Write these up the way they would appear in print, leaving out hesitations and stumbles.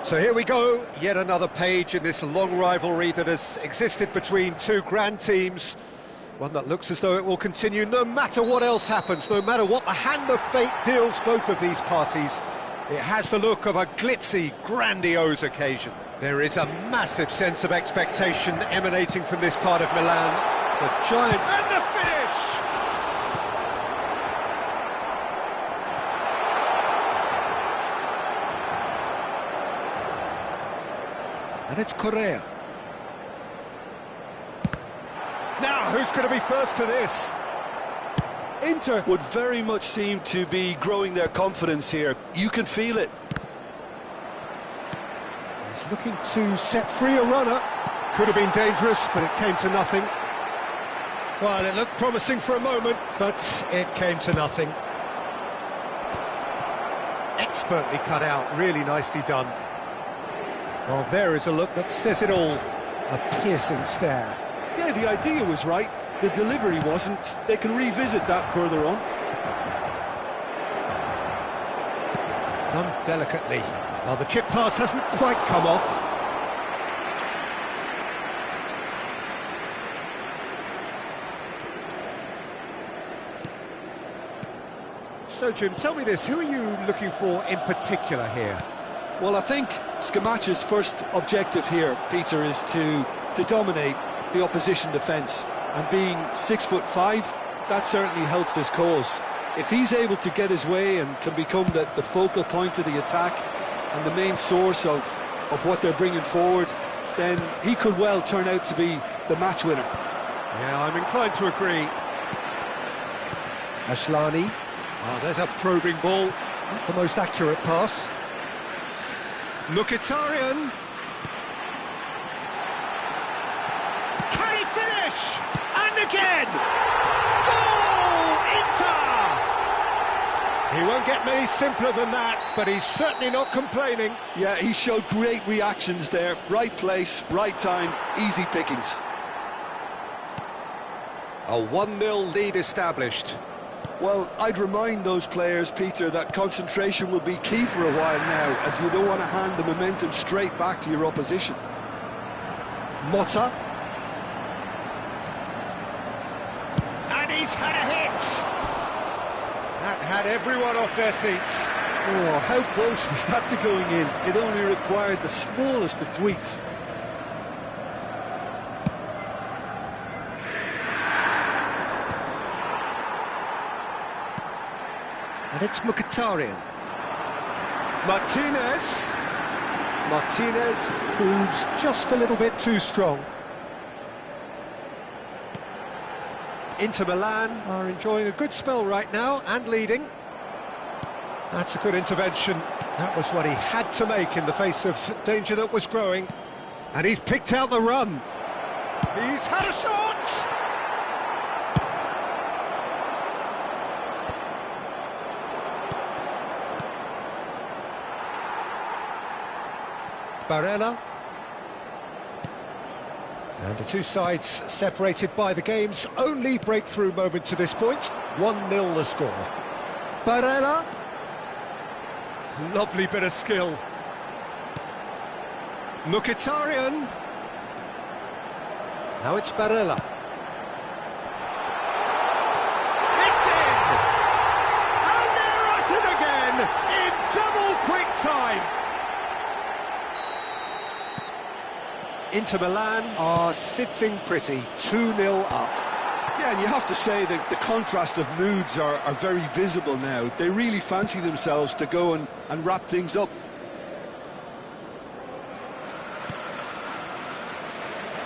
So here we go, yet another page in this long rivalry that has existed between two grand teams. One that looks as though it will continue no matter what else happens, no matter what the hand of fate deals both of these parties. It has the look of a glitzy, grandiose occasion. There is a massive sense of expectation emanating from this part of Milan. The giant... and the finish! And it's Correa. Now, who's going to be first to this? Inter would very much seem to be growing their confidence here. You can feel it. He's looking to set free a runner. Could have been dangerous, but it came to nothing. Well, it looked promising for a moment, but it came to nothing. Expertly cut out, really nicely done. Well, there is a look that says it all. A piercing stare. Yeah, the idea was right. The delivery wasn't. They can revisit that further on. Done delicately. Well, the chip pass hasn't quite come off. So, Jim, tell me this. Who are you looking for in particular here? Well, I think Scamaccia's first objective here, Peter, is to dominate the opposition defence. And being 6'5", that certainly helps his cause. If he's able to get his way and can become the focal point of the attack and the main source of what they're bringing forward, then he could well turn out to be the match winner. Yeah, I'm inclined to agree. Asllani. Oh, there's a probing ball. Not the most accurate pass. Mkhitaryan. Can he finish? And again! Goal! Inter! He won't get many simpler than that, but he's certainly not complaining. Yeah, he showed great reactions there. Right place, right time, easy pickings. A 1-0 lead established. Well, I'd remind those players, Peter, that concentration will be key for a while now, as you don't want to hand the momentum straight back to your opposition. Motta. And he's had a hit! That had everyone off their seats. Oh, how close was that to going in? It only required the smallest of tweaks. And it's Mkhitaryan. Martinez. Martinez proves just a little bit too strong. Inter Milan are enjoying a good spell right now and leading. That's a good intervention. That was what he had to make in the face of danger that was growing. And he's picked out the run. He's had a shot! Barella. And the two sides separated by the game's only breakthrough moment to this point. 1-0 the score. Barella. Lovely bit of skill. Mkhitaryan. Now it's Barella. It's in! And they're at it again in double quick time. Inter Milan are sitting pretty, 2-0 up. Yeah, and you have to say that the contrast of moods are very visible now. They really fancy themselves to go and wrap things up.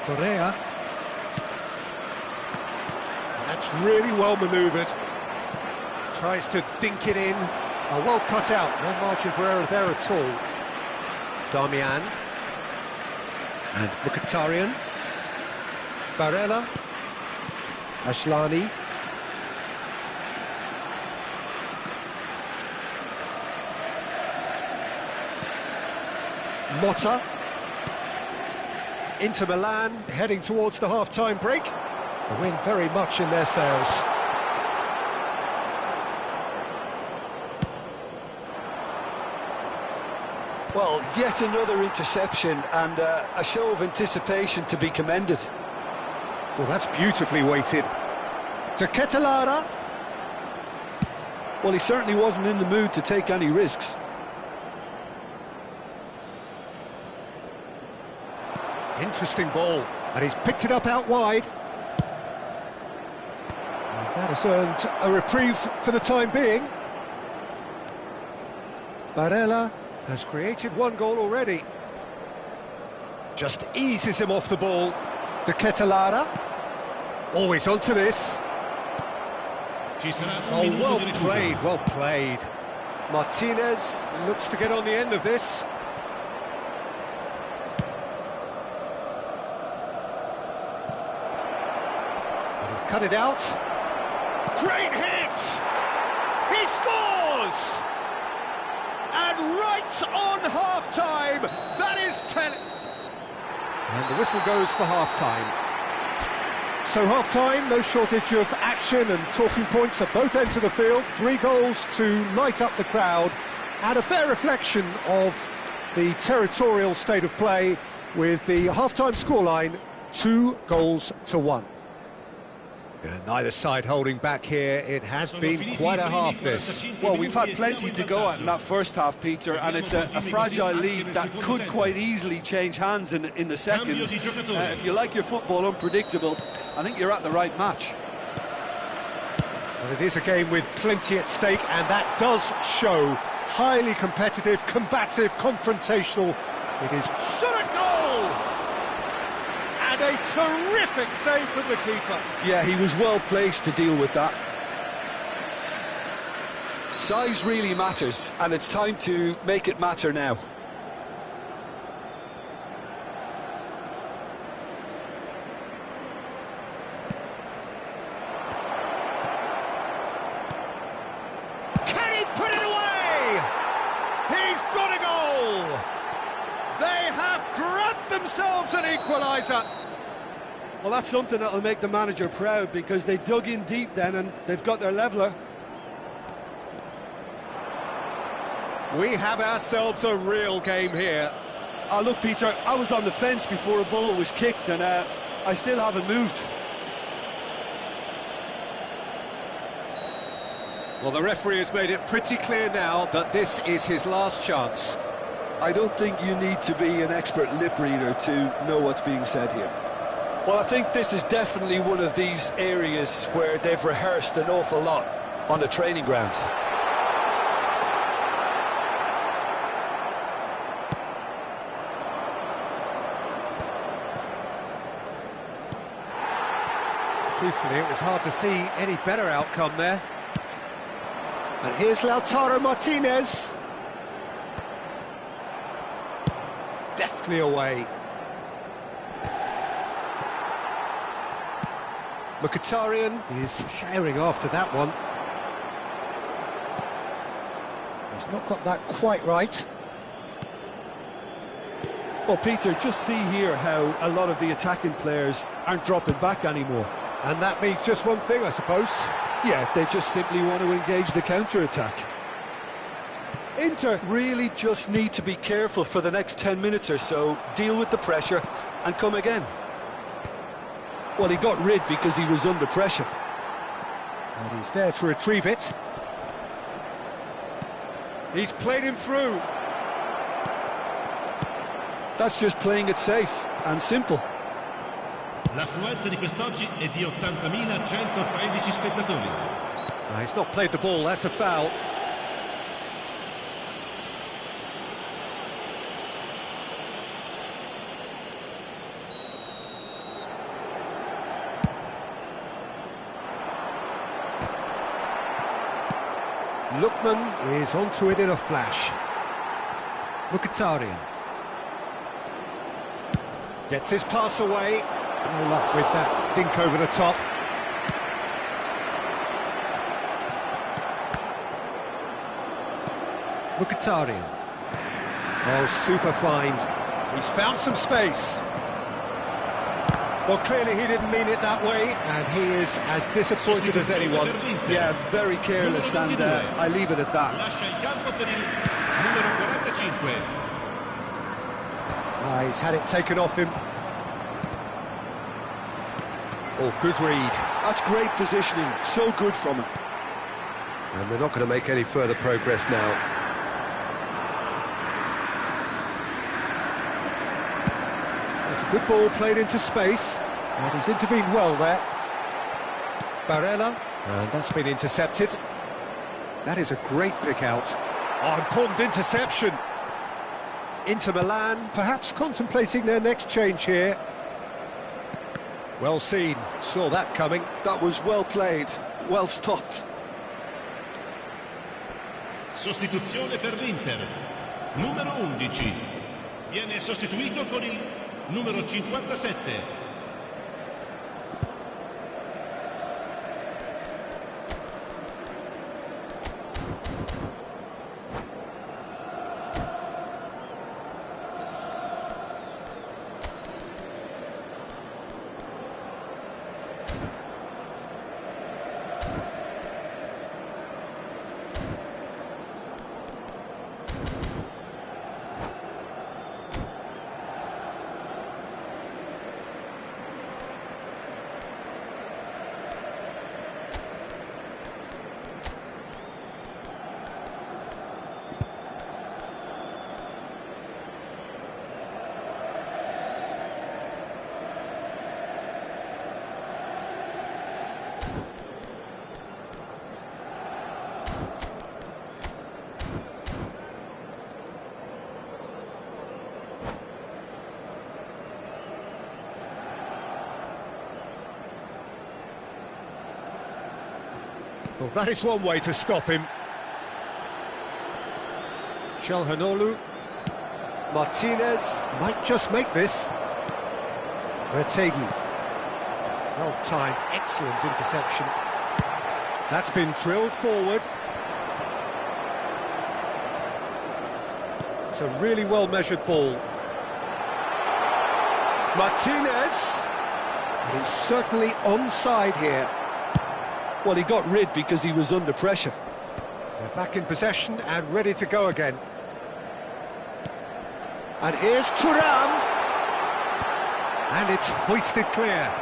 Correa. That's really well manoeuvred. Tries to dink it in. Oh, well cut out, no margin for error there at all. Darmian. And Mkhitaryan. Barella. Ashlani. Motta. Inter Milan heading towards the half-time break. The wind very much in their sails. Well, yet another interception and a show of anticipation to be commended. Well, that's beautifully weighted. To Ketelara. Well, he certainly wasn't in the mood to take any risks. Interesting ball, and he's picked it up out wide. And that has earned a reprieve for the time being. Barella has created one goal already. Just eases him off the ball. De Ketelara. Always onto this. Oh, well played, well played. Martinez looks to get on the end of this. And he's cut it out. Great hit! He scores! And right on half-time, that is And the whistle goes for half-time. So half-time, no shortage of action and talking points at both ends of the field. 3 goals to light up the crowd, and a fair reflection of the territorial state of play with the half-time scoreline 2-1. Neither side holding back here. It has been quite a half, this. Well, we've had plenty to go at in that first half, Peter, and it's a fragile lead that could quite easily change hands in the second. If you like your football unpredictable, I think you're at the right match. Well, it is a game with plenty at stake, and that does show. Highly competitive, combative, confrontational. It is shot at goal! And a terrific save from the keeper. Yeah, he was well placed to deal with that. Size really matters, and it's time to make it matter now. Can he put it away? He's got a goal! They have grabbed themselves an equaliser. Well, that's something that'll make the manager proud, because they dug in deep then and they've got their leveller. We have ourselves a real game here. Oh, look, Peter, I was on the fence before a ball was kicked, and I still haven't moved. Well, the referee has made it pretty clear now that this is his last chance. I don't think you need to be an expert lip reader to know what's being said here. Well, I think this is definitely one of these areas where they've rehearsed an awful lot on the training ground. Truthfully, it was hard to see any better outcome there. And here's Lautaro Martinez. Deftly away. Mkhitaryan is herring after that one. He's not got that quite right. Well, Peter, just see here how a lot of the attacking players aren't dropping back anymore. And that means just one thing, I suppose. Yeah, they just simply want to engage the counter-attack. Inter really just need to be careful for the next 10 minutes or so, deal with the pressure and come again. Well, he got rid because he was under pressure. And he's there to retrieve it. He's played him through. That's just playing it safe and simple. L'affluenza di quest'oggi è di 80.113 spettatori. No, he's not played the ball, that's a foul. Lookman is onto it in a flash. Mkhitaryan gets his pass away. No luck with that dink over the top. Mkhitaryan. Oh, super find. He's found some space. Well, clearly he didn't mean it that way, and he is as disappointed as anyone. Yeah, very careless, and I leave it at that. Lascia il campo per il numero 45. He's had it taken off him. Oh, good read. That's great positioning, so good from him. And they're not going to make any further progress now. It's a good ball played into space, and he's intervened well there. Barella, and that's been intercepted. That is a great pick out. Oh, important interception. Inter Milan, perhaps contemplating their next change here. Well seen, saw that coming. That was well played, well stopped. Sostituzione per l'Inter. Numero 11. Viene sostituito con il numero 57. Well, that is one way to stop him. Çalhanoğlu. Martinez might just make this. Retegi. Well timed, excellent interception. That's been drilled forward. It's a really well-measured ball. Martinez. And he's certainly onside here. Well, he got rid because he was under pressure. They're back in possession and ready to go again. And here's Thuram. And it's hoisted clear.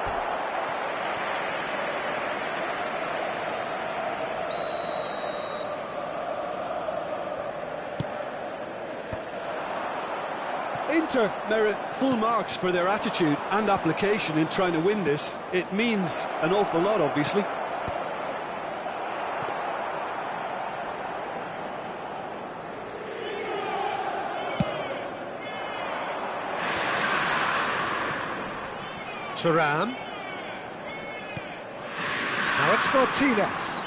Inter merit full marks for their attitude and application in trying to win this. It means an awful lot, obviously. Thuram. Now it's Martinez.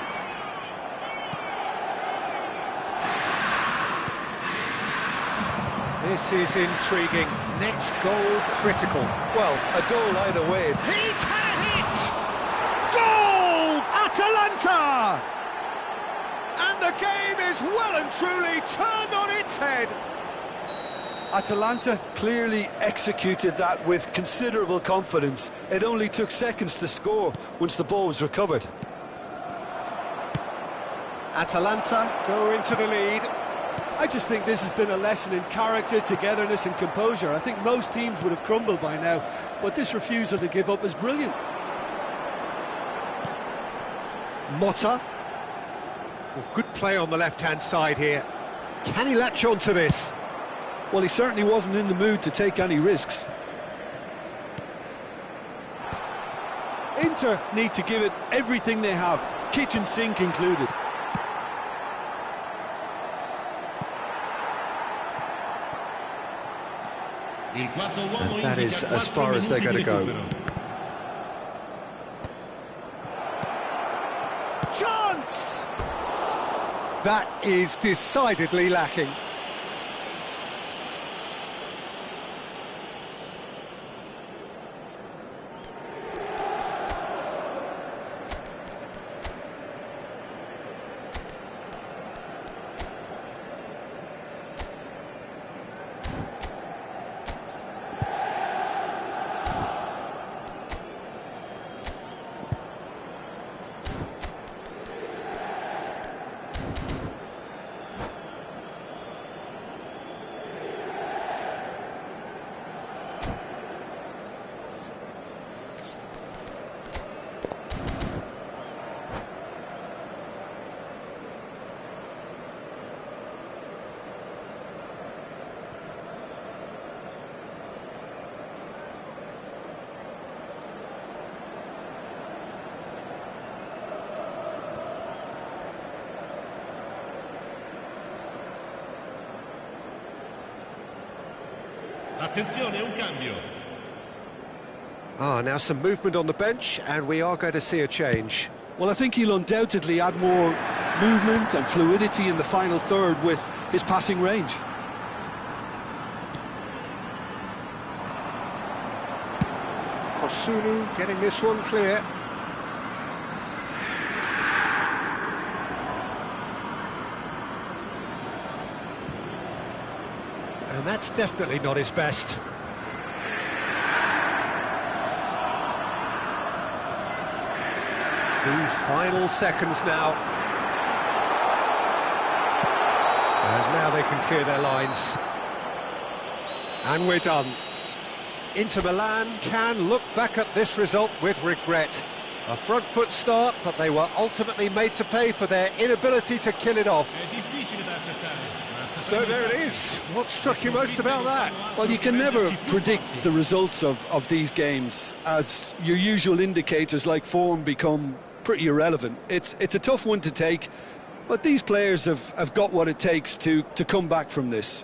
This is intriguing. Next goal critical. Well, a goal either way. He's had a hit! Goal! Atalanta! And the game is well and truly turned on its head. Atalanta clearly executed that with considerable confidence. It only took seconds to score once the ball was recovered. Atalanta go into the lead. I just think this has been a lesson in character, togetherness and composure. I think most teams would have crumbled by now, but this refusal to give up is brilliant. Motta. Well, good play on the left-hand side here. Can he latch on to this? Well, he certainly wasn't in the mood to take any risks. Inter need to give it everything they have, kitchen sink included. And that is as far as they're going to go. Chance! That is decidedly lacking. Attenzione, un cambio. Now some movement on the bench, and we are going to see a change. Well, I think he'll undoubtedly add more movement and fluidity in the final third with his passing range. Kosunu getting this one clear. And that's definitely not his best. The final seconds now. And now they can clear their lines. And we're done. Inter Milan can look back at this result with regret. A front foot start, but they were ultimately made to pay for their inability to kill it off. So there it is. What struck you most about that? Well, you can never predict the results of these games, as your usual indicators like form become pretty irrelevant. It's a tough one to take, but these players have got what it takes to come back from this.